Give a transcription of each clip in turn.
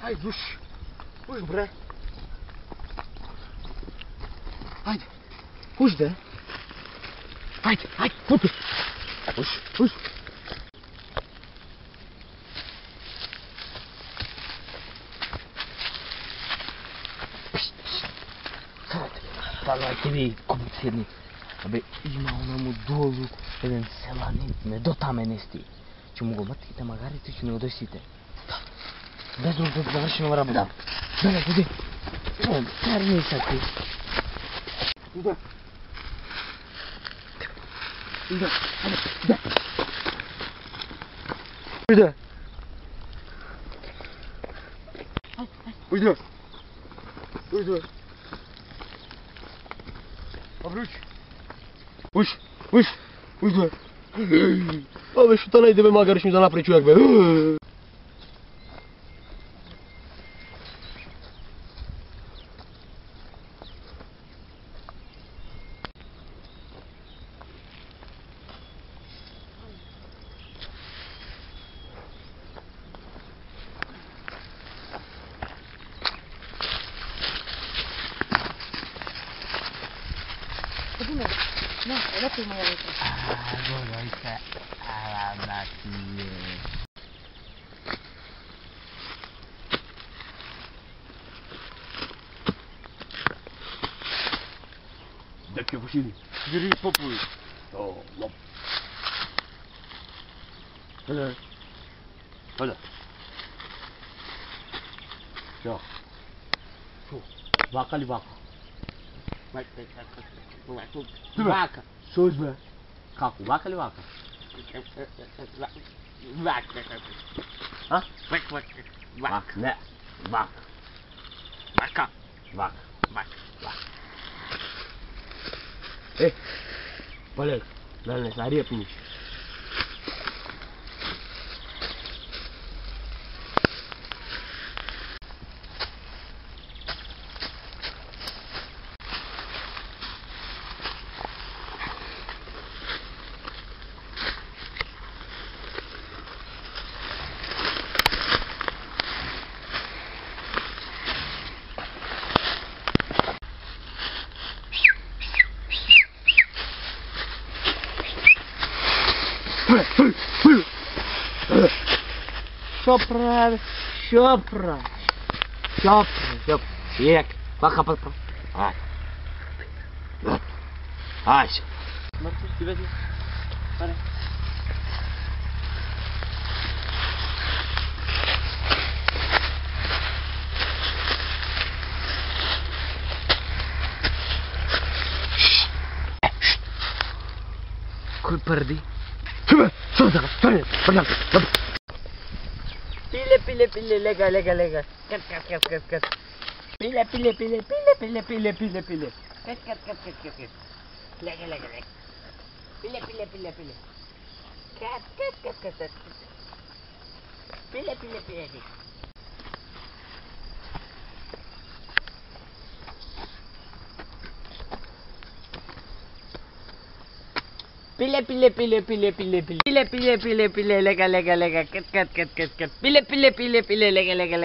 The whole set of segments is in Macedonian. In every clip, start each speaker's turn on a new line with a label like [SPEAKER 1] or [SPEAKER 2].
[SPEAKER 1] Hai, uși! Uși, bre! Haide! Uși, de! Haide, hai, uite! Uși, uși! Давайте ви комцирни. Абе, има онаму долу еден селанин, недотаменести. Че му го мътките магарите, че не го дойсите. Без друг да завършим ова работа. Да, ходи. Карни са ти. Да. Да. Да. Уйда. Уйда. Уйда. Abruci! Uși! Uși! Uși! Bă, și tu n-ai de pe magari și mi-a dat preciuiac, bă!
[SPEAKER 2] Bine, nu, lăsă-i mai aici.
[SPEAKER 1] Bă, uite, ala mea ție. Dă-te puțin, zări popul. Oh, lop. Hălă. Hălă. Ia. Vaca-li vaca. Vaca. Sus, bă. Cacu, vaca-li vaca. Vaca. Ha? Vaca. Ne. Vaca. Vaca. Vaca. Vaca. Eh. Boleh. Dah lari apa ni? Șopra, șopra, șopra, șopra, iec, vaca păpă, hai, hai, mă, tu vezi, pare. Cui perdi? Pile, lega. Cat. Pile. Cat. Lega. Pile. Cat. Pile. Pile, lega, cat,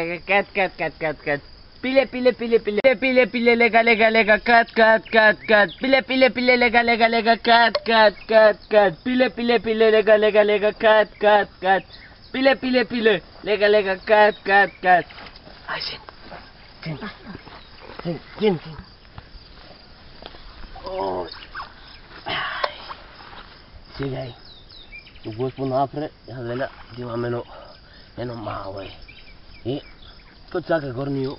[SPEAKER 1] pile, lega, cat, pile, lega, cat, pile, lega, cat, pile, lega, cat, pile, lega, cat. Hai, țin. Oh. Sigai, tu gos pun apre, ya vela di mameno, eno mawe. E tu tsaka gorniu,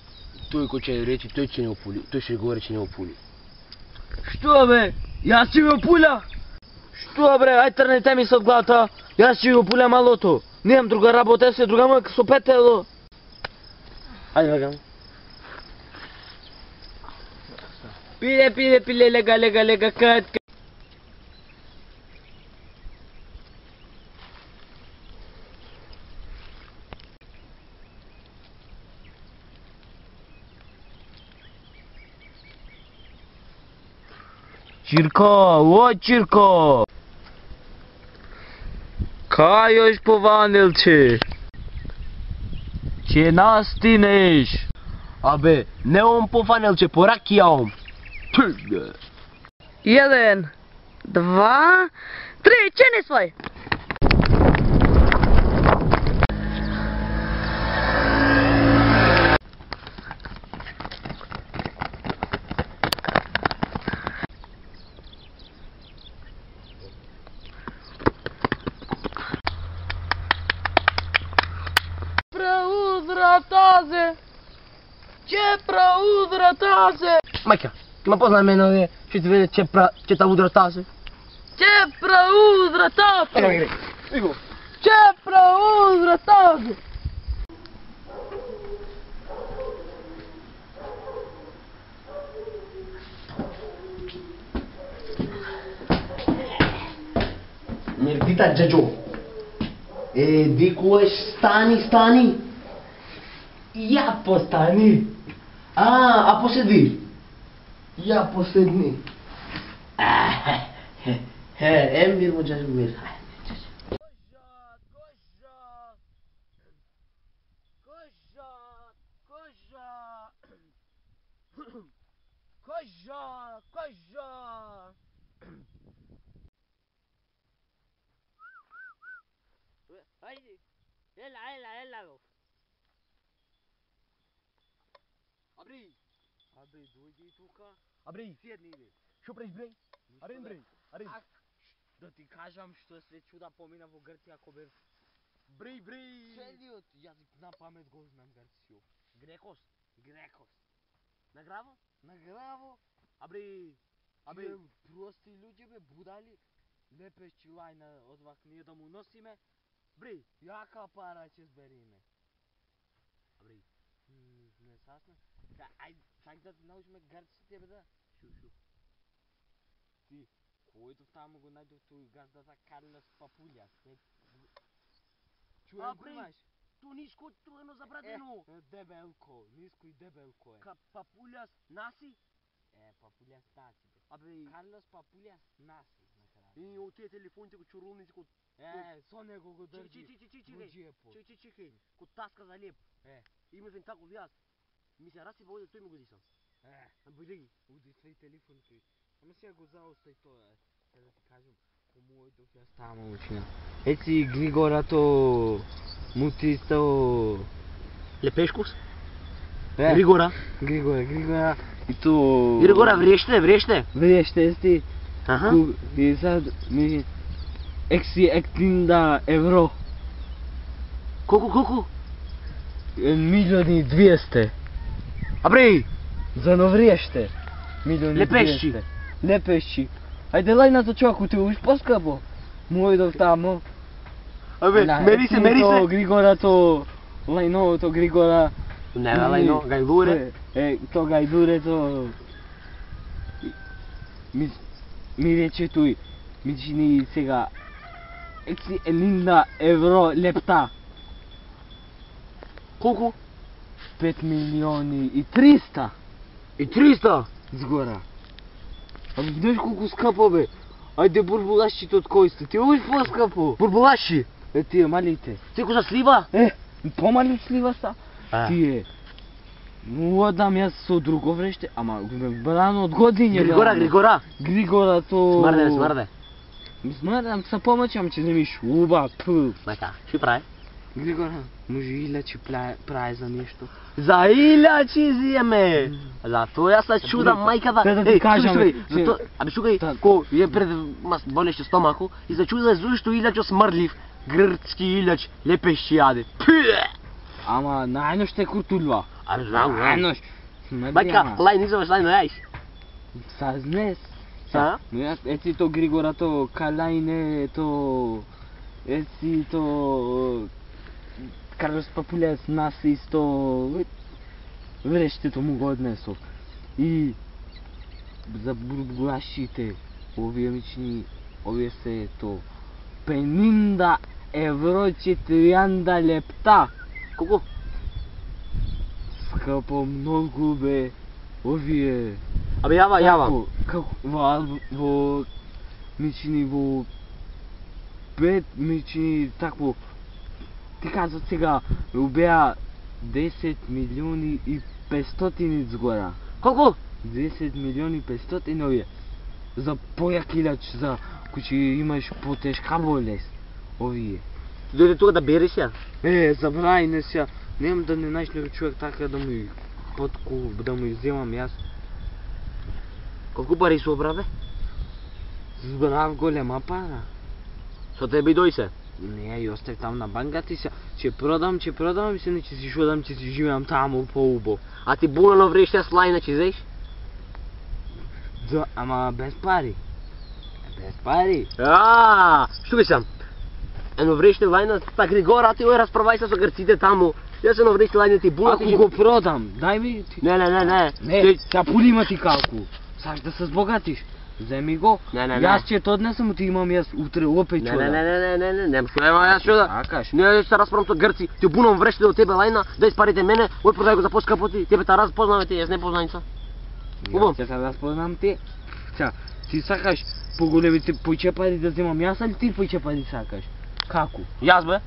[SPEAKER 1] tu ko ce reci, tu ce ne puli, tu ce gore ce ne puli. Что бе? Я себе пуля. Что бре, ай трнете ми се от главата. Я си го пуля малото. Нямам друга работа, се друга мъка сопетело. Айде вегам. Пиле, лега, кат. Cirko! Kaj još povanil će?
[SPEAKER 3] Че настинеш?
[SPEAKER 1] Абе, не он по фанелче, по ракија он. Тъга.
[SPEAKER 2] 1, 2, 3, чини свой! Преудра тази! Че преудра тази!
[SPEAKER 1] Мајка, ма познай мене овие, што ти веде че та удра тазе.
[SPEAKER 2] Че преудра тази!
[SPEAKER 1] Ега ми гре, иго.
[SPEAKER 2] Че преудра тази!
[SPEAKER 1] Мердита джаджо. Викуваш стани.
[SPEAKER 3] Я постани.
[SPEAKER 1] А поседи.
[SPEAKER 3] Я поседни.
[SPEAKER 1] Мир му джаджо, мир.
[SPEAKER 2] Кожа! Haydi. Ela.
[SPEAKER 1] Abri, dođi tuka. Abri, sjedni ide. Što preš brej? Arin.
[SPEAKER 3] Да ти кажам што се чуда помина во Грција ако бев.
[SPEAKER 1] Бrej.
[SPEAKER 3] Целиот јазик на памет го знам Грцијов.
[SPEAKER 1] Грекос.
[SPEAKER 3] Награво?
[SPEAKER 1] Abri.
[SPEAKER 3] Тие прости луѓе бе будали. Лепешчи лајна од вак ние да му носиме.
[SPEAKER 1] Brej.
[SPEAKER 3] Јака пара ќе збериме.
[SPEAKER 1] Abri.
[SPEAKER 3] Не сасна. Да, ај, чак да научиме грците бе да.
[SPEAKER 1] Шу.
[SPEAKER 3] Ти, којдов таму го најдов тој газдата Карлос Папулјас. Чуем го имаш?
[SPEAKER 1] Tu nisko trujeno zabradeno.
[SPEAKER 3] Дебелко, ниско и дебелко е.
[SPEAKER 1] Papuljас наси?
[SPEAKER 3] Папулјас наси бе.
[SPEAKER 1] Абе,
[SPEAKER 3] Карлос Папулјас наси на крај.
[SPEAKER 1] и от тие телефоните го чурулници кod...
[SPEAKER 3] Со него го држи. Во джепот.
[SPEAKER 1] Чекай. Kod таска за леп. Имаш tako вяз. Ми се раси воде, тој ми го дисам. Бъди.
[SPEAKER 3] Уди свој телефон кај. Ама сега го заостај тоа. Сега да ти кажам, по мојдов јас таму учина. Еци Григорато Мутисто
[SPEAKER 1] Лепешкус? Григора.
[SPEAKER 3] Григора и то...
[SPEAKER 1] Григора, вреште.
[SPEAKER 3] Вреште сти.
[SPEAKER 1] Аха.
[SPEAKER 3] И сад ми... Ексинда евро.
[SPEAKER 1] Колку?
[SPEAKER 3] 1.200.000.
[SPEAKER 1] Абре!
[SPEAKER 3] За новреште. 1.200.000. Лепешчи. Ајде лај на то чоку, ти уш поскапо. Мојдов тамо.
[SPEAKER 1] Абе, мери се.
[SPEAKER 3] Григорато, лајновото Григора.
[SPEAKER 1] Не, лајно, гајдуре.
[SPEAKER 3] То гајдурето. Ми рече тој. Ми чини сега. Екси елинда евро лепта.
[SPEAKER 1] Колку?
[SPEAKER 3] 5.300.000.
[SPEAKER 1] И 300?
[SPEAKER 3] Згора. Ами знаеш колку скапо бе? Ајде бурбулашите од кој сте? Ти уште по-скапо.
[SPEAKER 1] Бурбулаши?
[SPEAKER 3] Тие малите.
[SPEAKER 1] Секо за слива?
[SPEAKER 3] Помали од слива са. Тие. Му одам јас со друго вреште, ама брано од годиње. Григора то...
[SPEAKER 1] Смрде.
[SPEAKER 3] Смрдам, са помачам, че не ми шуба,
[SPEAKER 1] Мајка, што прави?
[SPEAKER 3] Григора, може илјачи прави за нешто.
[SPEAKER 1] За илјачи зиеме! За тоа јас се чудам, мајка да
[SPEAKER 3] ти кажам.
[SPEAKER 1] Абе шукај, ко е пред болеще стомако и се чуда зашто илјачо смрдлив, грцки илјач, лепешчи јаде.
[SPEAKER 3] Ама најнош те куртулва.
[SPEAKER 1] Абе знам.
[SPEAKER 3] Најнош.
[SPEAKER 1] Мајка, лај низоваш лај најш.
[SPEAKER 3] Сазнес.
[SPEAKER 1] А?
[SPEAKER 3] Еци то Григора то Калајне то... Еци то... Карлос Папулјас нас исто... Врештето му го однесов. И... За бурбулашите, овие мични, овие се то... 50 евро 4 лепта.
[SPEAKER 1] Колку?
[SPEAKER 3] Скапо многу бе. Овие...
[SPEAKER 1] Абе јава.
[SPEAKER 3] Како во мични во 5 мични такво. Ти кажат сега беа 10 милиони и 500 згора.
[SPEAKER 1] Колко?
[SPEAKER 3] 10 милиони 500 овие. За појак илјач, за кој ќе имаш потешка болест. Овие.
[SPEAKER 1] Ти дойде тука да береш ја?
[SPEAKER 3] Забрави не сега. Нема да не најшне човек така да му да му изземам јас.
[SPEAKER 1] Колку пари собра, бе?
[SPEAKER 3] Збрав голема пара.
[SPEAKER 1] Со тебе и дој се.
[SPEAKER 3] Не, ја остави таму на банката и се ќе продам и се не ќе си шодам, ќе си живеам таму поубав.
[SPEAKER 1] А ти бунано вреште с лајна ќе зеш?
[SPEAKER 3] Да, ама без пари. Без пари.
[SPEAKER 1] Што би сам? Едно вреште лајна, та Григора, а ти ој расправај се со грците таму. Јас едно вреште лајна ти буна, ти
[SPEAKER 3] Ако го продам, дај ми ти.
[SPEAKER 1] Не.
[SPEAKER 3] Не, сега пулима ти калку. Саш да се збогатиш. Земи го.
[SPEAKER 1] Не.
[SPEAKER 3] Јас ќе те однесам, ти имам јас утре опет чуда.
[SPEAKER 1] Не, што нема јас чуда.
[SPEAKER 3] Акаш.
[SPEAKER 1] Не, ќе се расправам со грци, ти бунам вреште од тебе лајна, дај спарите мене, ој продај го за поскапо ти, тебе та разпознаваме ти, јас не познаница. Убаво.
[SPEAKER 3] Ќе се разпознам ти. Сега, ти сакаш поголемите појче пари да земам јас, али ти појче пари сакаш? Како?
[SPEAKER 1] Јас бе.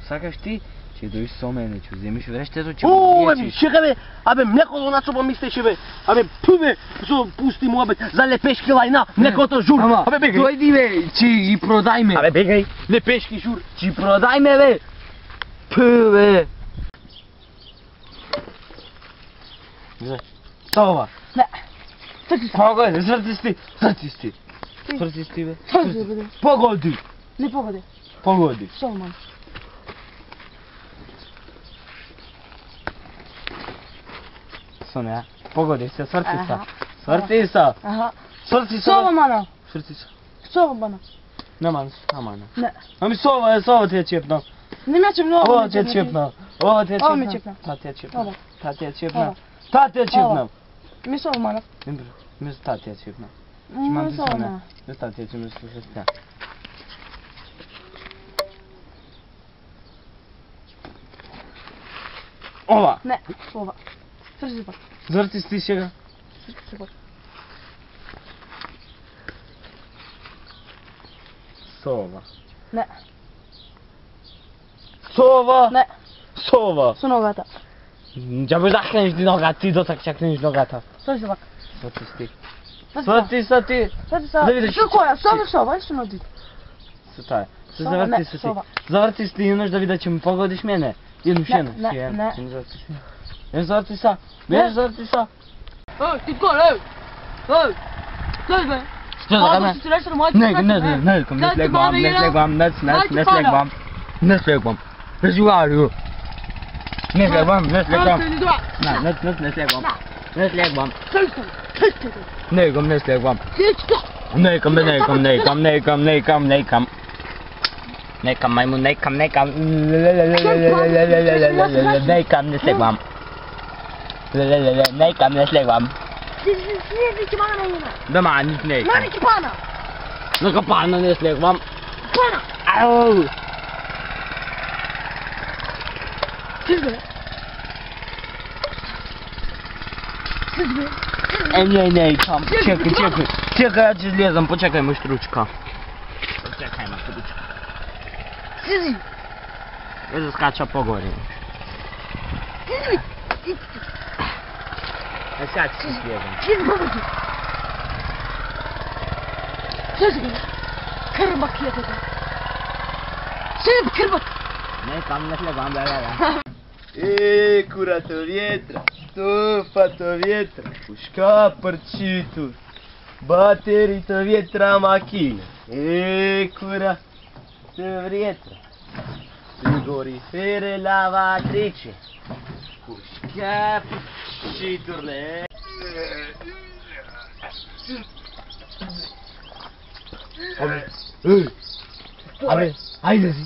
[SPEAKER 3] Сакаш ти? Ќе дојдеш со мене, ќе земиш врештето, ќе
[SPEAKER 1] Бе,
[SPEAKER 3] лечиш.
[SPEAKER 1] чека бе, абе млекото на собо мислеше бе. Абе пубе, со пусти му абе за лепешки лајна, млекото жур. Абе бегај.
[SPEAKER 3] Дојди бе, ќе ги продај ме.
[SPEAKER 1] Абе бегај, лепешки жур.
[SPEAKER 3] Ќе продај ме бе.
[SPEAKER 1] Пубе.
[SPEAKER 3] Това.
[SPEAKER 2] Не.
[SPEAKER 3] Погоди, зрцисти бе. Погоди.
[SPEAKER 2] Не погоди.
[SPEAKER 3] Погоди.
[SPEAKER 2] Соломон.
[SPEAKER 3] Соня, погоди се, сврти са.
[SPEAKER 2] Аха.
[SPEAKER 3] Сврти са.
[SPEAKER 2] Аха.
[SPEAKER 3] Сврти са.
[SPEAKER 2] Соломона.
[SPEAKER 3] Сврти са.
[SPEAKER 2] Соломона.
[SPEAKER 3] Нема.
[SPEAKER 2] Не.
[SPEAKER 3] Ами сова ти е чепнал.
[SPEAKER 2] Не мече много.
[SPEAKER 3] Ова ти е чепнал. Ова ти е
[SPEAKER 2] Ова ми
[SPEAKER 3] чепнал.
[SPEAKER 2] чепнал.
[SPEAKER 3] Та ти е чепнал.
[SPEAKER 2] Ова.
[SPEAKER 3] Та ти е чепнал.
[SPEAKER 2] Ова.
[SPEAKER 3] Та ти е чепнал.
[SPEAKER 2] Ми Соломона.
[SPEAKER 3] Мис та ти е чепнал.
[SPEAKER 2] Ми Соломона.
[SPEAKER 3] Мис та ти е чепнал. Ова.
[SPEAKER 2] Не. Ова. Свърши се пак.
[SPEAKER 3] Зрти сти сега.
[SPEAKER 2] Свърши се пак.
[SPEAKER 3] Сова.
[SPEAKER 2] Не.
[SPEAKER 3] Сова.
[SPEAKER 2] Не.
[SPEAKER 3] Сова.
[SPEAKER 2] Со ногата.
[SPEAKER 3] Ќе му захнеш ти ногата, ти дотак ќе кнеш ногата.
[SPEAKER 2] Свърши се пак.
[SPEAKER 3] Сврти сти.
[SPEAKER 2] Свърши се.
[SPEAKER 3] Сврти са ти.
[SPEAKER 2] Свърши се.
[SPEAKER 3] Да видиш.
[SPEAKER 2] Што која? Сова сова, што нади?
[SPEAKER 3] Се таа. Се
[SPEAKER 2] Сова,
[SPEAKER 3] заврти
[SPEAKER 2] не,
[SPEAKER 3] се ти.
[SPEAKER 2] сова.
[SPEAKER 3] Заврти се ти, имаш да видиш, ќе ми погодиш мене. Едно шено.
[SPEAKER 2] не.
[SPEAKER 3] Не заврти са. Не заврти са.
[SPEAKER 2] Ти кој, еј? Еј. Кој бе?
[SPEAKER 3] Што за каме? Не слегвам. Разговарю. Не слегвам. Не слегвам. Некам, мајму, некам. Некам, не слегвам. Некам, не слегвам.
[SPEAKER 2] Ти мана на има.
[SPEAKER 3] Да мани, некам.
[SPEAKER 2] Мани ти пана.
[SPEAKER 3] На капана не слегвам.
[SPEAKER 2] Пана.
[SPEAKER 3] Ау!
[SPEAKER 2] Ти бе. Ти бе.
[SPEAKER 3] Не, там, чекай, ја ќе излезам, почекај муштручка. Почекај муштручка.
[SPEAKER 2] Сизи.
[SPEAKER 3] Ја заскача погоре. Сега ќе си слезам.
[SPEAKER 2] Сизи победи. Сизи бе. Кърбак е така. Сизи кърбак.
[SPEAKER 3] Некам не слегам, бе.
[SPEAKER 1] Curато vietra, stufato vietra, puška parčitu, baterito vietra makina. Curato vietra, frigorifere lavatrice, puška parčitu le.
[SPEAKER 3] Абе, ајде си.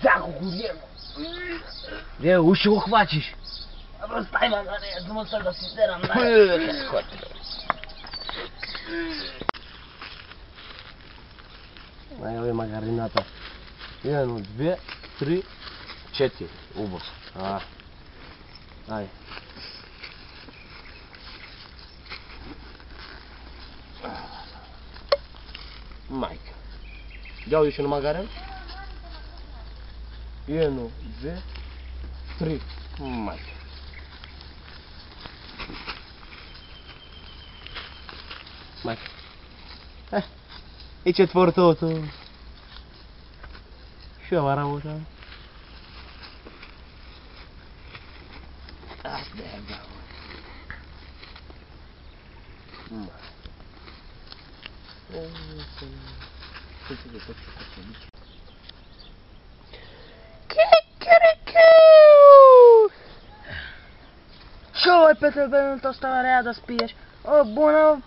[SPEAKER 1] Зако гурјемо.
[SPEAKER 3] Уште го хвачиш.
[SPEAKER 1] Абе, стай ма на неја, думам се да си терам на Ајде, ове магарината. 1, 2, 3, 4. Убаво. Ајде. Мајка. Ја уште на магарен? 1, 2,
[SPEAKER 3] 3.
[SPEAKER 1] Майка. Майка. И четвъртото. Шува работа. Аз да я баба.
[SPEAKER 2] Шо е, Петър, бе, на то става да спиеш? О, буна,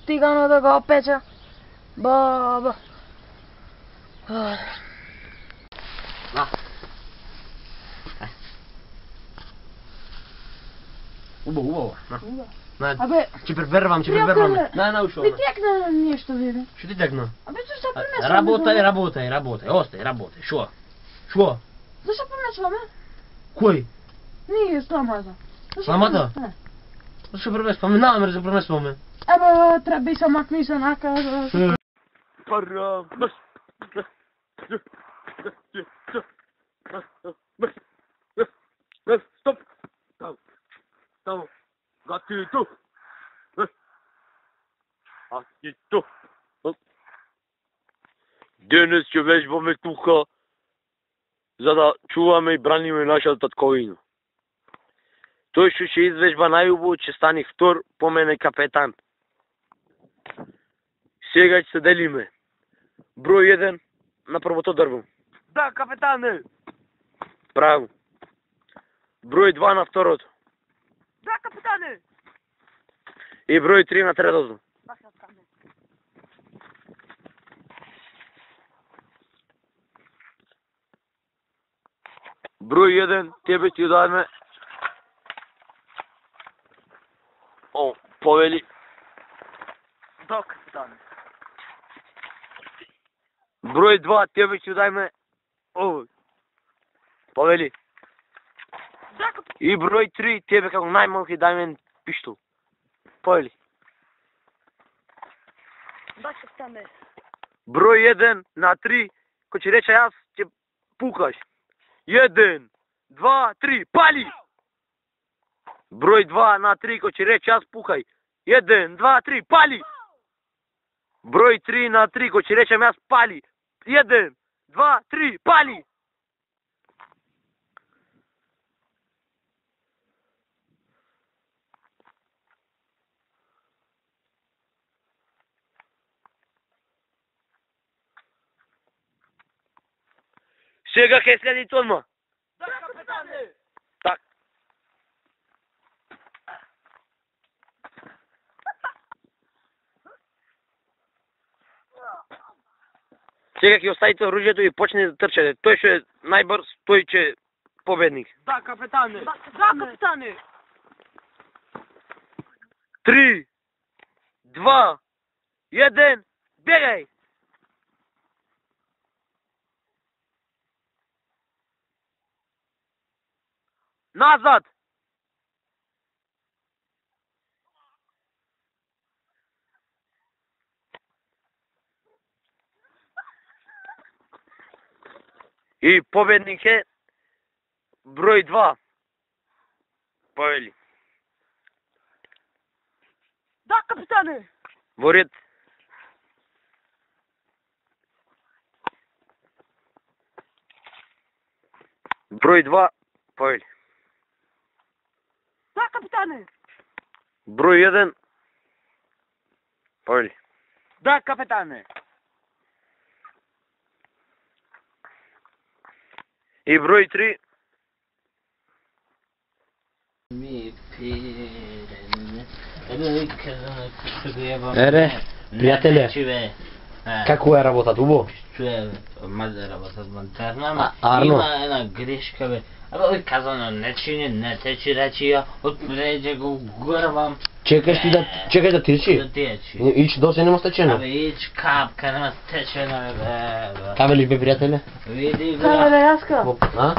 [SPEAKER 2] тигано да го печа. Баба.
[SPEAKER 1] Убаво.
[SPEAKER 2] Абе,
[SPEAKER 1] Ще превервам.
[SPEAKER 2] приятеле,
[SPEAKER 1] На ушо.
[SPEAKER 2] ви текна нещо, виде.
[SPEAKER 1] Що ти текна?
[SPEAKER 2] Абе, защо премесваме?
[SPEAKER 1] Работай. Остай, работай. Шо?
[SPEAKER 2] Защо премесваме?
[SPEAKER 1] Кой?
[SPEAKER 2] Ние с ламата.
[SPEAKER 1] Ламата? Защо преместваме? Намер да преместваме.
[SPEAKER 2] Абе, трябва и са макни са нака.
[SPEAKER 4] Стоп! Там! Гатито! Гатито! Денес ще вежбаме тука, за да чуваме и браниме нашата татковина. Той ще извежба най-убаво, че станих втор, по мене капетан. Сега ще се делиме. Брой 1 на първото дърво.
[SPEAKER 3] Да, капитане!
[SPEAKER 4] Право. Брой 2 на второто.
[SPEAKER 3] Да, капитане!
[SPEAKER 4] И брой 3 на третото. Брой 1, тебе ти дадеме. О, повели.
[SPEAKER 3] Да, капитане.
[SPEAKER 4] Брой 2, тебе ти дадеме. О, повели.
[SPEAKER 3] Да, капитане.
[SPEAKER 4] И брой 3, тебе како най-малки дадеме пиштол. Повели.
[SPEAKER 3] Да, капитане.
[SPEAKER 4] Брой 1 на 3, ко че рече аз, ќе пукаш. 1, 2, 3, пали! Брой 2 на 3, ко че рече аз пукай. 1, 2, 3, пали! Брой 3 на 3, ко че речем аз пали. 1, 2, 3, пали! Сега ке следи тонма.
[SPEAKER 3] Да, капитане!
[SPEAKER 4] Так. Сега ќе оставите оружието и почне да трчате. Той ще е най-бърз, той че е победник.
[SPEAKER 3] Да, капитане! Да, капитане!
[SPEAKER 4] 3, 2, 1, бегай! Назад! И победник е брой 2. Повели.
[SPEAKER 3] Да, капитане!
[SPEAKER 4] Во ред. Брой 2. Повели.
[SPEAKER 3] Да, капитане!
[SPEAKER 4] Брой 1. Повели.
[SPEAKER 3] Да, капитане!
[SPEAKER 4] И брой 3.
[SPEAKER 1] Ере, приятеле, како е работата, убаво?
[SPEAKER 5] Чуе, маза работа монтажна, ама
[SPEAKER 1] Арно.
[SPEAKER 5] има една грешка, бе. Абе, ой, казано, не чини, не течи речи, ја отпреđe го гурвам.
[SPEAKER 1] Чекай да течи.
[SPEAKER 5] Да течи.
[SPEAKER 1] Ич досе нема стечено.
[SPEAKER 5] Абе, ич капка, нема стечено, бе.
[SPEAKER 1] Кавелиш бе, приятеле?
[SPEAKER 5] Види го.
[SPEAKER 2] Кабе, Яска.
[SPEAKER 1] А?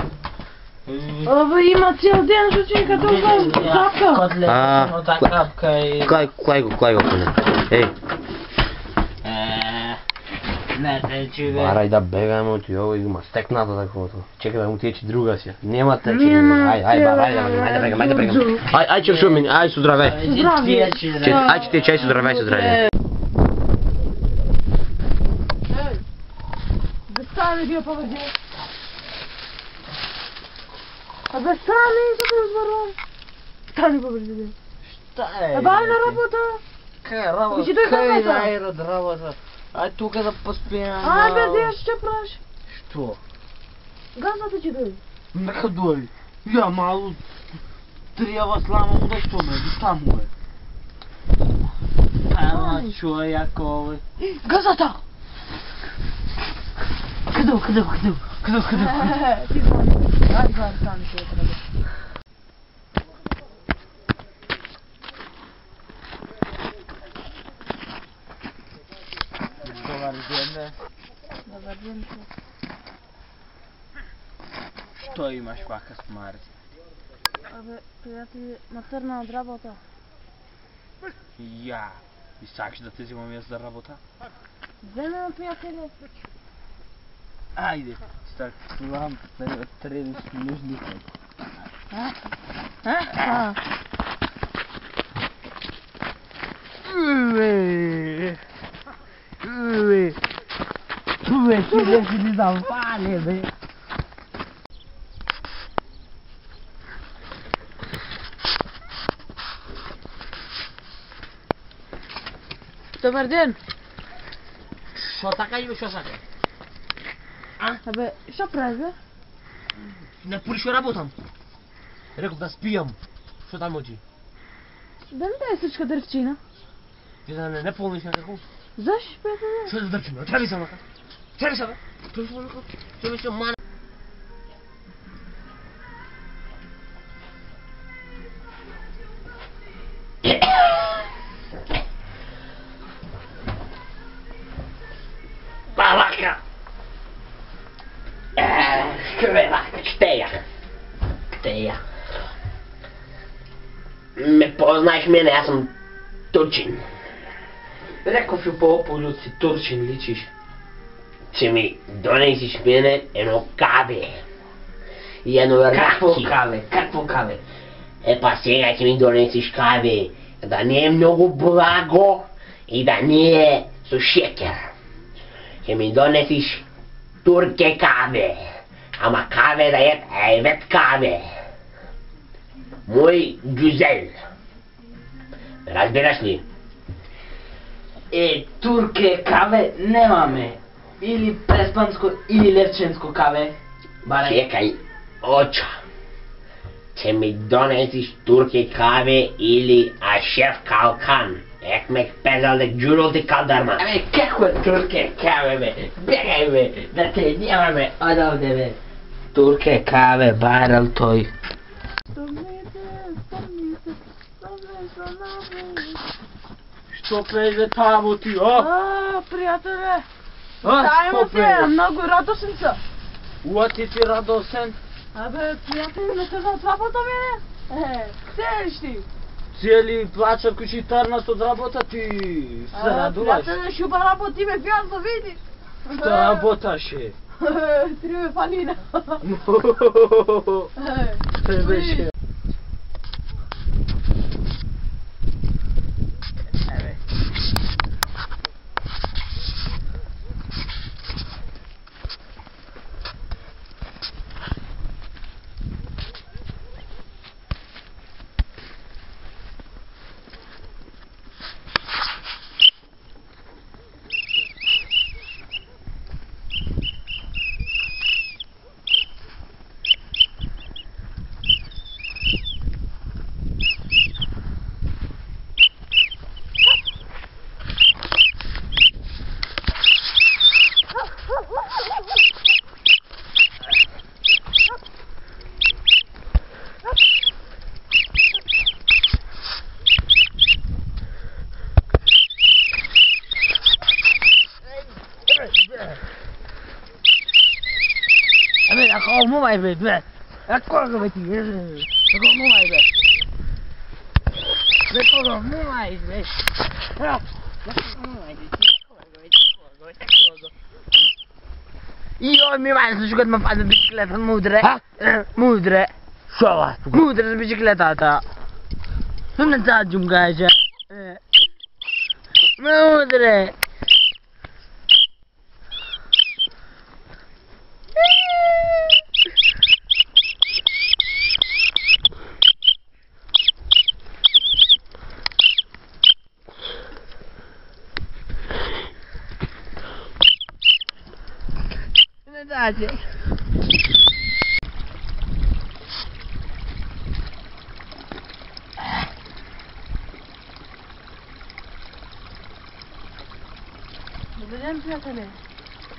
[SPEAKER 2] Абе, има цял ден шучинка толкова капка.
[SPEAKER 5] Котлет, та капка и...
[SPEAKER 1] Кај го коне? Еј,
[SPEAKER 5] ne teći be.
[SPEAKER 1] Baraj da begajmo ti ovo ima steknato tako to. Čekaj da mu teći druga si. Nema tečenja. Aj, baraj, ajde begam. Aj, će šumin, aj su zdrave. Aj će teći, aj su zdrave, aj su zdrave.
[SPEAKER 2] Da stani bio povređen. A da stani, što te uzvarom? Stani povređen.
[SPEAKER 3] Šta je?
[SPEAKER 2] A baj na работа.
[SPEAKER 3] Kaj работа?
[SPEAKER 2] Ти дойде
[SPEAKER 3] Kaj
[SPEAKER 2] работа?
[SPEAKER 3] najrod работа? Aj тука да поспием.
[SPEAKER 2] Ajde, gdje što praš?
[SPEAKER 3] Što?
[SPEAKER 2] Газа ти će doj.
[SPEAKER 3] Neka dođi. Ja malo treba slamam da što me, šta mu je?
[SPEAKER 5] Ама čovjek ovaj.
[SPEAKER 2] Газата!
[SPEAKER 5] Kdo?
[SPEAKER 2] Ti zvoni. Ajde, gledaj, stani što je treba.
[SPEAKER 3] Dobar dene.
[SPEAKER 2] Dobar dan.
[SPEAKER 3] Što imaš vaka smart?
[SPEAKER 2] Абе, приятели, натрна от работа.
[SPEAKER 3] Ja. И сакаш да те взимам аз за работа?
[SPEAKER 2] Вземе ме, приятели.
[SPEAKER 3] Ajde. Стар, план, трябва с нужника.
[SPEAKER 2] А?
[SPEAKER 3] Uve, ti ne si ni zapali, be.
[SPEAKER 2] Добър ден!
[SPEAKER 5] Що така или що сака?
[SPEAKER 2] Абе, що правиш, бе?
[SPEAKER 1] Не пуриш работам. Реков да спиям. Що там очи?
[SPEAKER 2] Да не дай всичка дървчина.
[SPEAKER 1] Ти да не полниш някакво?
[SPEAKER 2] Защо, приятели?
[SPEAKER 1] Що да дърчим? Отрави се, мака. Отрави се, бе. Отрави се, мана. Балака! Скрелака, Ктея. Ме познаеш мене, аз съм турчин.
[SPEAKER 3] Rekao si po ljudci, Turčin ličiš.
[SPEAKER 1] Че ми донесиш мене едно кабе. И едно
[SPEAKER 3] Какво
[SPEAKER 1] рачи.
[SPEAKER 3] каве? Какво каве?
[SPEAKER 1] Па сега ще ми донесиш каве. Да не е много благо и да не е с шекер. Ще ми донесиш турке каве. Ама каве да е evet каве. Мой гюзел. Разбираш ли?
[SPEAKER 3] Turke kave nemame. Ili prespansko, ili levčensko kave. Bare.
[SPEAKER 1] Čekaj, oča. Će mi donesiš turke kave ili ašef kalkan. Ekmek pezalek džurulti kaldarma.
[SPEAKER 3] Ame, kako je turke kave, be? Begaj, be, da te njemame odavde, be. Turke kave, baral toj. Što pleze tamo ti, o?
[SPEAKER 2] Приятеле!
[SPEAKER 3] A,
[SPEAKER 2] Дајме се, много радостен са.
[SPEAKER 3] Ua, ti радосен?
[SPEAKER 2] Абе, приятели, не те знам работа, мене? Седиш ти?
[SPEAKER 3] Cijeli plaća kućitarnost od rabota ti se radulaš.
[SPEAKER 2] Приятеле, шуба работи ме, пиян да види.
[SPEAKER 3] Šta rabotaš je?
[SPEAKER 2] Триме фалина.
[SPEAKER 3] Trebeše.
[SPEAKER 2] Ako mumaj be. Ako ga ti je. Ako mumaj be. Ako mumaj be. Ako mumaj be. Joj, mi mai să jucat mă fac de bicicletă, mudre.
[SPEAKER 1] Ha?
[SPEAKER 2] Mudre.
[SPEAKER 1] Șoala!
[SPEAKER 2] Mudre de bicicleta ta. Nu ne tragem ca așa. Mudre. Nu ne tragem. Vedem, prietene.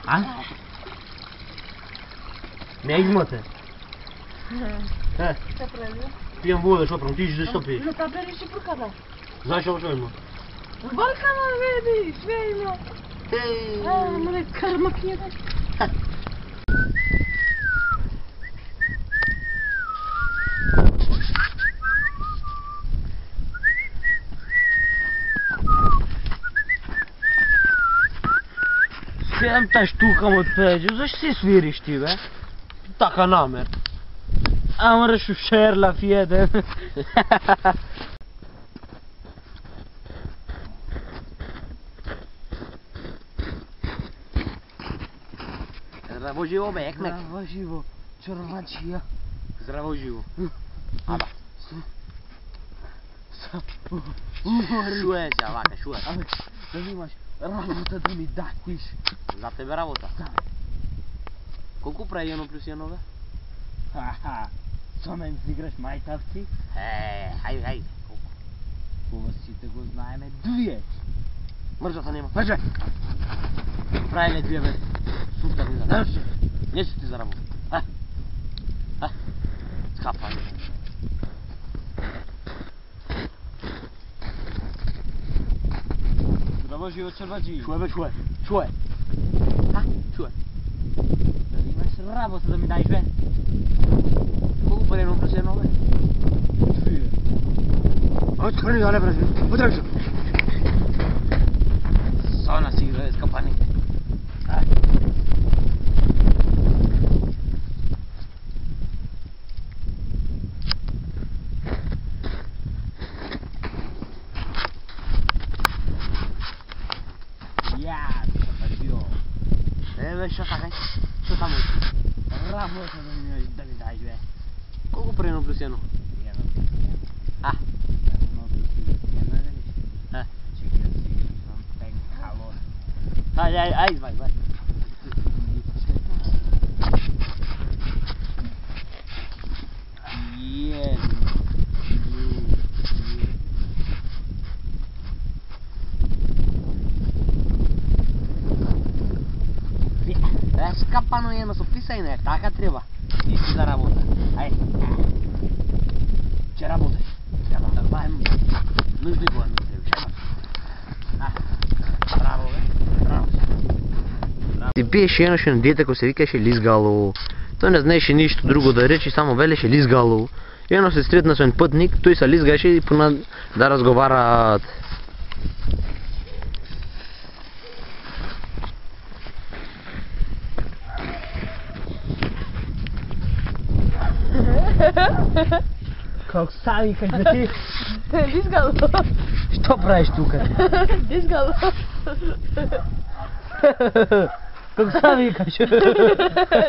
[SPEAKER 1] A? Mi-ai jumătate. Ha?
[SPEAKER 2] Ce prende?
[SPEAKER 1] Pijem vodu, što prom, ti ćeš da što piješ?
[SPEAKER 2] Ne, pa beri și purcata.
[SPEAKER 1] Znaš ovo što ima?
[SPEAKER 2] Balkana vidi, sve ima. Mre, karmak jedan.
[SPEAKER 1] Sviram ta štuka od peđe, zašto si sviriš ti, be? Taka namer.
[SPEAKER 2] A moraš u šerla fjede.
[SPEAKER 1] Zdravo živo, be, ekmek.
[SPEAKER 2] Zdravo živo, čorvačija.
[SPEAKER 1] Zdravo živo. Aba. Šuje se, ovaka, šuje.
[SPEAKER 2] Da imaš работа да ми датиш.
[SPEAKER 1] За тебе работа. Колко прави 1 плюс 1, бе?
[SPEAKER 2] Ха-ха. Со мен си играш майтавци?
[SPEAKER 1] Хай.
[SPEAKER 2] Хубавците го знаеме. 2.
[SPEAKER 1] Мържата нема.
[SPEAKER 2] Мърже!
[SPEAKER 1] Правиле 2, бе. Супта ми за. Не си ти за работа. Скапа.
[SPEAKER 2] Zdravo živo čorvađi.
[SPEAKER 1] Čuje, be, čuje. Čuje.
[SPEAKER 2] Da imaš работа да ми дадеш, бе?
[SPEAKER 1] Колко пари 1 плюс 1, бе?
[SPEAKER 2] 2.
[SPEAKER 1] Ой, скъпани, дале, бре. Потръг се. Сона си играе, скъпани. Бе, що така? Що там?
[SPEAKER 2] Работа да ми дадеш, бе?
[SPEAKER 1] Колко пари 1 плюс 1? А? Ай, vai. Скапано е на сописай, не, така трябва. И си да работа. Ай. Че работай. Трябва да бавим. Нужди го, не трябва. Браво, бе. Браво. Ти пиеше едно на дете, ko се викаше Лизгало. Той не знаеше нищо друго да рече, само велеше Лизгало. И едно се сретна с един пътник, той се лизгаше и пона да разговарят.
[SPEAKER 2] Как сами кажете?
[SPEAKER 6] Лизгало.
[SPEAKER 2] Що правиш тук?
[SPEAKER 6] Лизгало.
[SPEAKER 2] Как сами кажете?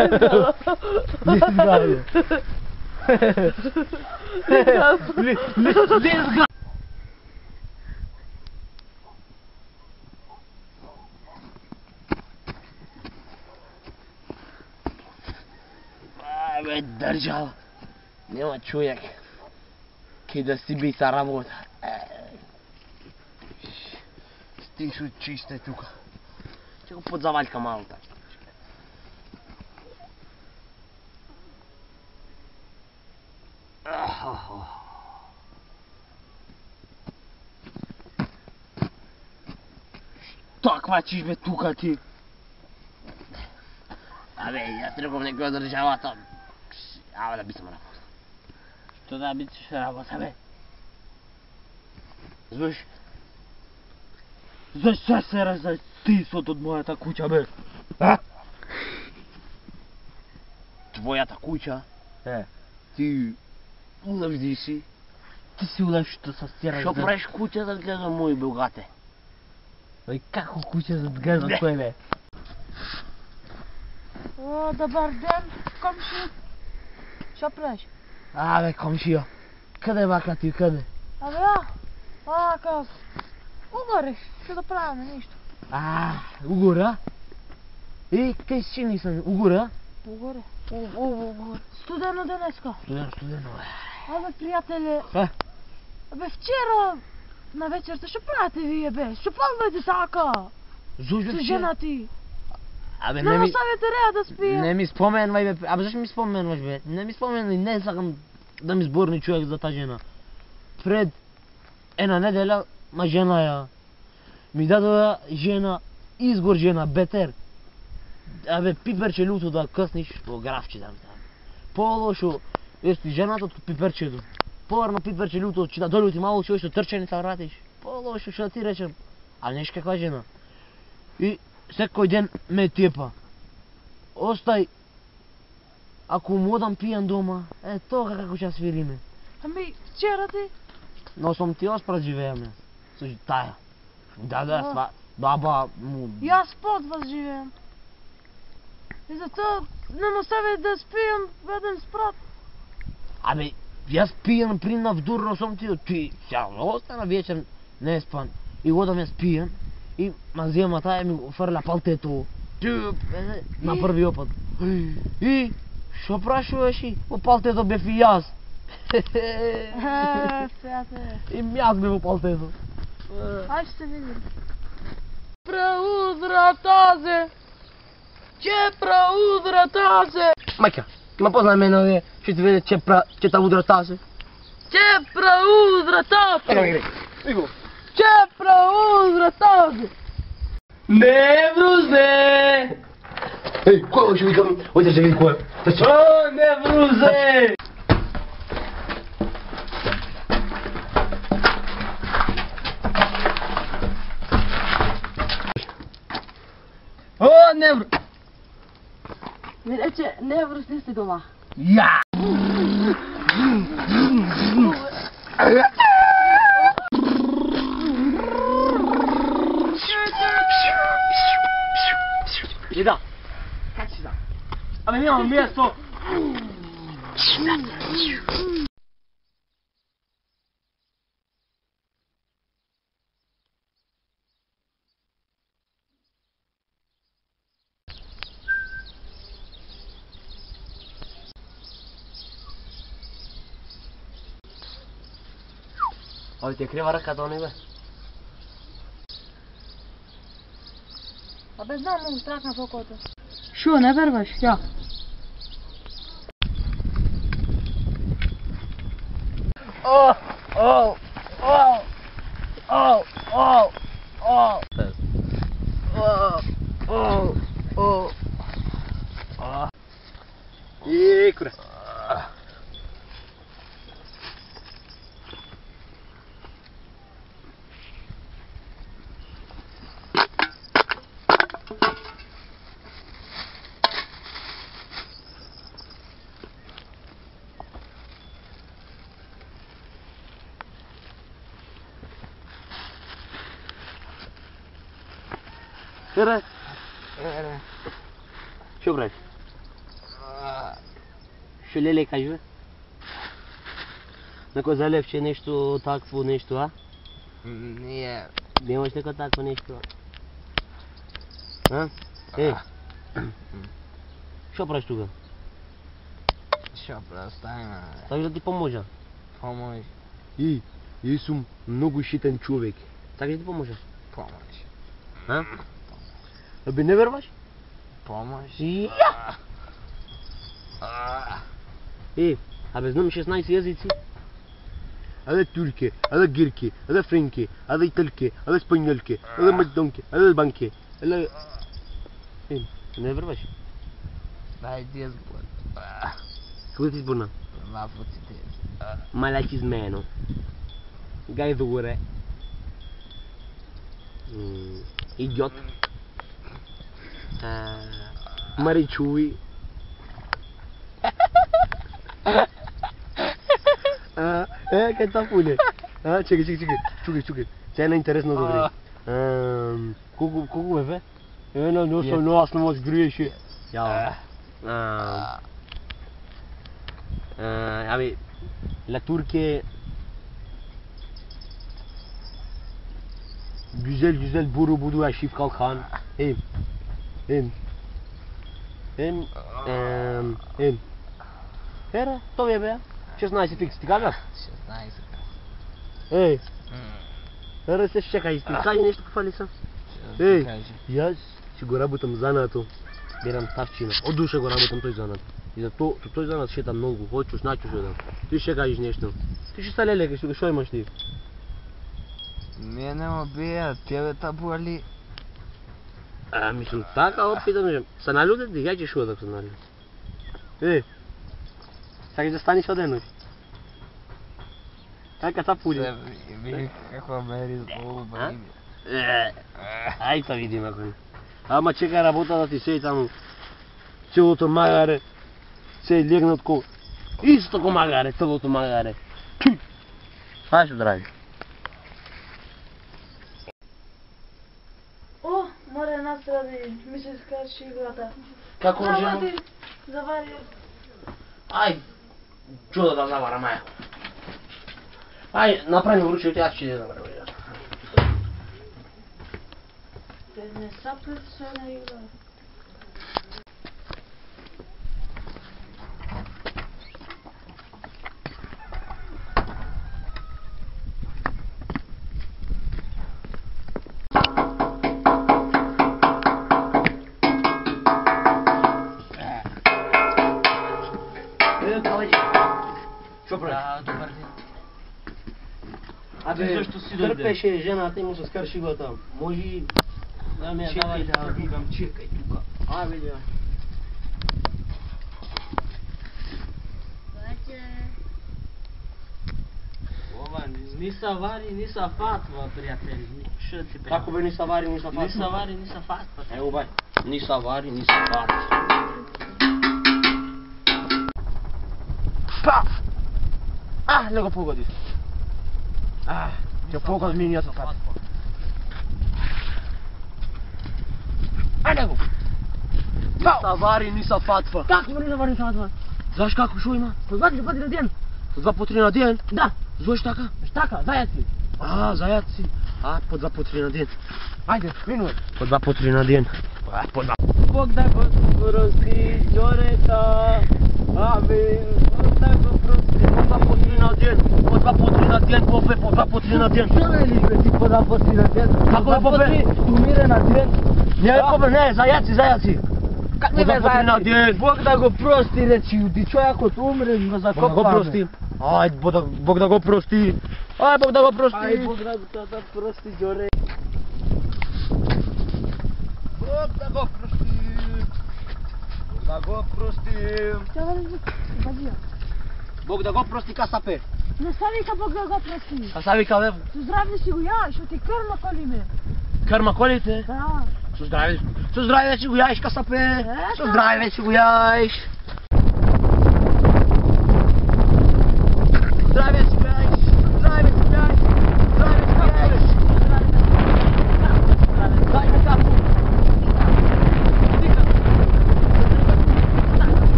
[SPEAKER 6] Лизгало.
[SPEAKER 2] Лизгало.
[SPEAKER 6] Лизгало.
[SPEAKER 1] Бе, държава. Няма човек. Ки да си би са работа. Стиш от чиста тука. Ще го подзавалька малата.
[SPEAKER 2] Що квачиш, бе, тука ти?
[SPEAKER 1] Абе, я тръгвам някаква държавата. Ама да би съм работа.
[SPEAKER 2] Що да бичиш работа, бе?
[SPEAKER 1] Звъж.
[SPEAKER 2] Защо се разтисват от моята куча, бе?
[SPEAKER 1] твоята куча,
[SPEAKER 5] Ти
[SPEAKER 1] улъжди си.
[SPEAKER 5] си улъжто с тира.
[SPEAKER 1] Що правиш куча да гледа мои богате?
[SPEAKER 5] Бе, како куче за да гледа кое бе?
[SPEAKER 2] О, добър ден, комши. Що правиш?
[SPEAKER 5] Абе, комшио. Къде бака ти, къде?
[SPEAKER 2] Абе, я. Как? Угорих, ще да правим нищо.
[SPEAKER 5] Угора? Къде си nisam угора?
[SPEAKER 2] Угоре. Угоре. Студено денеска.
[SPEAKER 5] Студено,
[SPEAKER 2] Абе, приятели.
[SPEAKER 5] Е?
[SPEAKER 2] Абе, вчера на вечерта ще правите вие, бе. Ще пълвайте така.
[SPEAKER 5] Зужбе
[SPEAKER 2] С жена ти.
[SPEAKER 5] Абе,
[SPEAKER 2] Не му съвете рея да спие.
[SPEAKER 5] Не ми споменвай, бе. Абе, защо ми споменваш, бе? Не ми споменвай, не сакам да ми сборни човек за та жена. Пред една неделя, ма жена я. Ми дадоа жена, изгор жена, бетер. Абе, пиперче люто да късниш, по графче да ми дам. По-лошо, ести жената от пиперчето. По-върно пиперче люто, че да долюти малко, че още търчени се вратиш. По-лошо, ще ти речем. А неш каква жена. И всекой ден ме тепа. Остай, ако му дам пиян дома, тога како ще свириме.
[SPEAKER 2] Ами, вчера ти.
[SPEAKER 5] Но съм ти оспрат живееме. Също тая. Да, това. Баба му...
[SPEAKER 2] И аз под вас живеем. И зато не му съвет да спием веден спрат.
[SPEAKER 5] Абе, аз пиян принав дурно съм ти сега остана вечер не е спан. И годам аз пиян и ма взема тая ми фърля палтето. На първи опът. И шо прашуваш и по палтето бев и аз.
[SPEAKER 2] Приятеле.
[SPEAKER 5] И аз бе по палтето.
[SPEAKER 2] Ай ще видим. Преудра тази! Че преудра тази!
[SPEAKER 1] Майка, ма познай мене овие, ще ти видя, че та удра тази.
[SPEAKER 2] Че преудра тази!
[SPEAKER 1] Иго.
[SPEAKER 2] Че преудра тази!
[SPEAKER 1] Не, брузе! Ей, кой ще видам? Ойде ще види кой е.
[SPEAKER 5] О, не брузе! О, не брузе!
[SPEAKER 2] Ми рече, не връсни си дома.
[SPEAKER 5] Я!
[SPEAKER 1] Ида! Как си да? Абе, нямам място! Ой, ти е крива ръката, они бе.
[SPEAKER 2] Абе, знам, много страхна в окото. Шо, не верваш? Я.
[SPEAKER 1] О! О! О! О! О! О! О! О! О! И куре. Ере. Що правиш? Що леле кажи бе? Некој залепче нещо такво нещо, а?
[SPEAKER 5] Не,
[SPEAKER 1] Немаш некој такво нещо? А? Е. Що правиш тука?
[SPEAKER 5] шо представим,
[SPEAKER 1] Сакаш да ти поможа?
[SPEAKER 5] помощ,
[SPEAKER 1] Јас сум многу шитен човек. Сакаш да ти поможа?
[SPEAKER 5] помощ,
[SPEAKER 1] А? Абе не верваш?
[SPEAKER 5] помощ.
[SPEAKER 1] Ја! Абе знам 16 езици. Абе турке, абе гирки, абе френки, абе италки, абе спанјолки, абе македонки, абе албанки. Не верваш?
[SPEAKER 5] Дай ти е сбор.
[SPEAKER 1] Како ти зборна?
[SPEAKER 5] Вафуците.
[SPEAKER 1] Малакизмено. Гајдуре. Идиот. Маричуи. Kaj ta pune? Čekaj. Це не інтересно добре. Koliko veve? No, osnovo zgruješ. Ja. Abi, la Türkiye güzel buru budu aşıp kalkan. Hem. Hera, to je be. 16 fix, ти казах?
[SPEAKER 3] 16.
[SPEAKER 1] Ей. Hera se чекай, ти кажи нещо по фалиса. Ей, аз си го работам занато. Берам тавчина. От душа го работам той занат. И зато той занат ще там много. Хочу, значи ще дам. Ти ще кажеш нещо. Ти ще стане леко, що имаш ти?
[SPEAKER 3] Мене ме бия, тебе та боли.
[SPEAKER 1] Mislim, taka opita, să ne alude de ea ce și o dacă să ne alude. Ei, să că stani și odenul. Hai că s-a pune.
[SPEAKER 3] Vidi kako meri zbog bolim.
[SPEAKER 1] Hai să vidim acum. Ама чека работа да ти сей там целото магаре. Се легнат ко. Исто ко магаре, целото магаре. Hai драги.
[SPEAKER 2] О, море насради, ми се скачи играта.
[SPEAKER 1] Како можемо?
[SPEAKER 2] Завари.
[SPEAKER 1] Ай, чудо да завара маја. Ай, направи вручи, аз ще да направя.
[SPEAKER 2] Не сапли се на игра.
[SPEAKER 1] Що правиш?
[SPEAKER 3] Добър ден.
[SPEAKER 1] Абе,
[SPEAKER 3] Защо си дойде?
[SPEAKER 1] търпеше жената и му се скърши го там. Може да ме давай да викам, чекай тук. Абе, да.
[SPEAKER 5] Ова, ни са вари, ни са фатва, приятели. Що ти приятели?
[SPEAKER 1] Како бе ни са вари, ни са фатва?
[SPEAKER 5] Ни са вари, ни са фатва.
[SPEAKER 1] Ево бай, ни са вари, ни са фатва. Паф! Не го погоди. Ќе показ ми ние са фатва. Не го! Ни са вари, ни са фатва.
[SPEAKER 6] Как не да варим това?
[SPEAKER 1] Знаеш како шо има?
[SPEAKER 6] По 2 пъти на ден.
[SPEAKER 1] По 2 по 3 на ден?
[SPEAKER 6] Да,
[SPEAKER 1] Зош така?
[SPEAKER 6] така, заяци.
[SPEAKER 1] Заяци. По 2 по 3 на ден.
[SPEAKER 6] Айде, минуй.
[SPEAKER 1] По 2 по 3 на ден. По 2.
[SPEAKER 5] Бог да го прости, Джорета. Амин. Бог да го прости.
[SPEAKER 1] По 2 по 3 на ден. По 2 по 3 на ден, попе, по 2 по 3 на ден.
[SPEAKER 6] Що не лиш бе ти по 2 пъти на ден?
[SPEAKER 1] Како е, попе?
[SPEAKER 6] Умире на ден.
[SPEAKER 1] Не, попе, не, заяци.
[SPEAKER 6] Как
[SPEAKER 1] По 2 по 3 на ден.
[SPEAKER 6] Бог да го прости, речи, ти човек от умре, го
[SPEAKER 1] Бог да го
[SPEAKER 6] закопваме.
[SPEAKER 1] прости. Ай, Бог да го прости. Ай, Бог да го прости.
[SPEAKER 6] Ай, Бог да прости, Джоре.
[SPEAKER 1] Бог да го прости. Бог да го прости. Бог да го прости, касапе.
[SPEAKER 6] Не се вика Бог да го прости.
[SPEAKER 1] Каса вика, бе.
[SPEAKER 6] Со здраве си го ја, што ти крвна коли ме.
[SPEAKER 1] Кърма колите.
[SPEAKER 6] Да.
[SPEAKER 1] Со здраве си го яеш, касапе. Со здраве си го яеш. Здраве си го яеш. Здраве си го яеш. Здраве си го яеш. Дай на капу.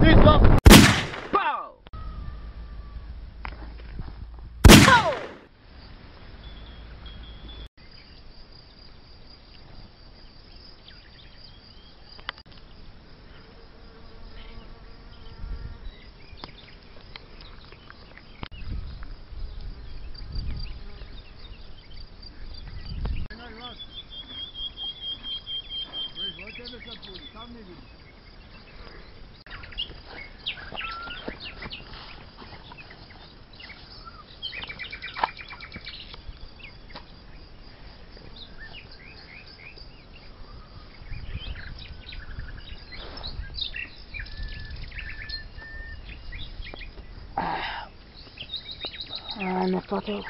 [SPEAKER 1] Викам. Пау!
[SPEAKER 6] Не платил.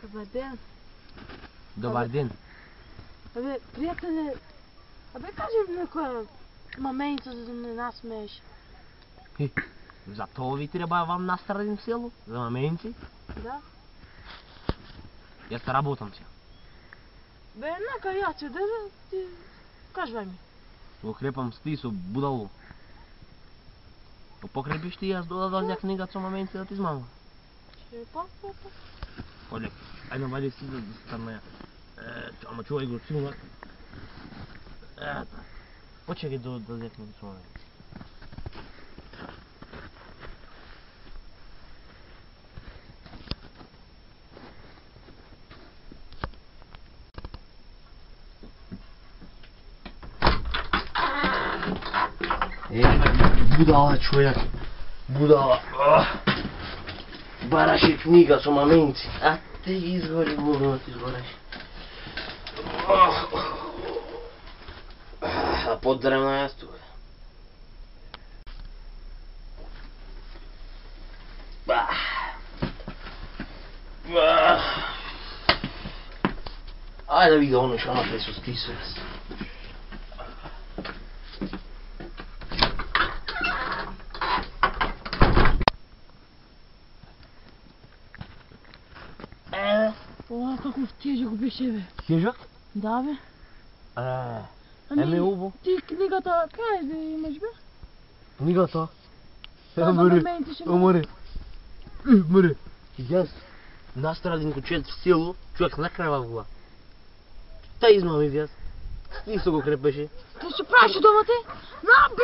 [SPEAKER 2] Добър ден.
[SPEAKER 5] Добър ден.
[SPEAKER 2] Абе, приятеле, кажи ми някоя маменица, за да не насмееш.
[SPEAKER 5] За това ви трябва вам настрадим в село? За маменци?
[SPEAKER 2] Да?
[SPEAKER 5] Аз работам сега.
[SPEAKER 2] Бе, нека я се да ти кажвай ми.
[SPEAKER 5] Го хрепам с ти со будало. По покрепиш ти аз дода да взя книга со маменци да ти измамва.
[SPEAKER 2] Па.
[SPEAKER 5] Оле, айде вади си да стана. Ама чувай го силно. Почекай да взя книга со маменци. Budala čovjek, budala. Baraše knjiga su maminci, a ti izgori, mogu ti izgoreš. A poddrem na jastu. Ajde da vidi ono što naprej su stisuje.
[SPEAKER 2] О, какъв тежък беше, бе.
[SPEAKER 5] Тежък?
[SPEAKER 2] Да, бе.
[SPEAKER 5] Еми убо.
[SPEAKER 2] Ти книгата, къде да имаш, бе?
[SPEAKER 5] Книгата?
[SPEAKER 2] За маменци ще
[SPEAKER 5] Умаре. Умаре. И аз настрадим кучет в село, човек накрава в глава. Та измами ви аз. И се го крепеше.
[SPEAKER 2] Ти ще правиш дома ти? На, бе!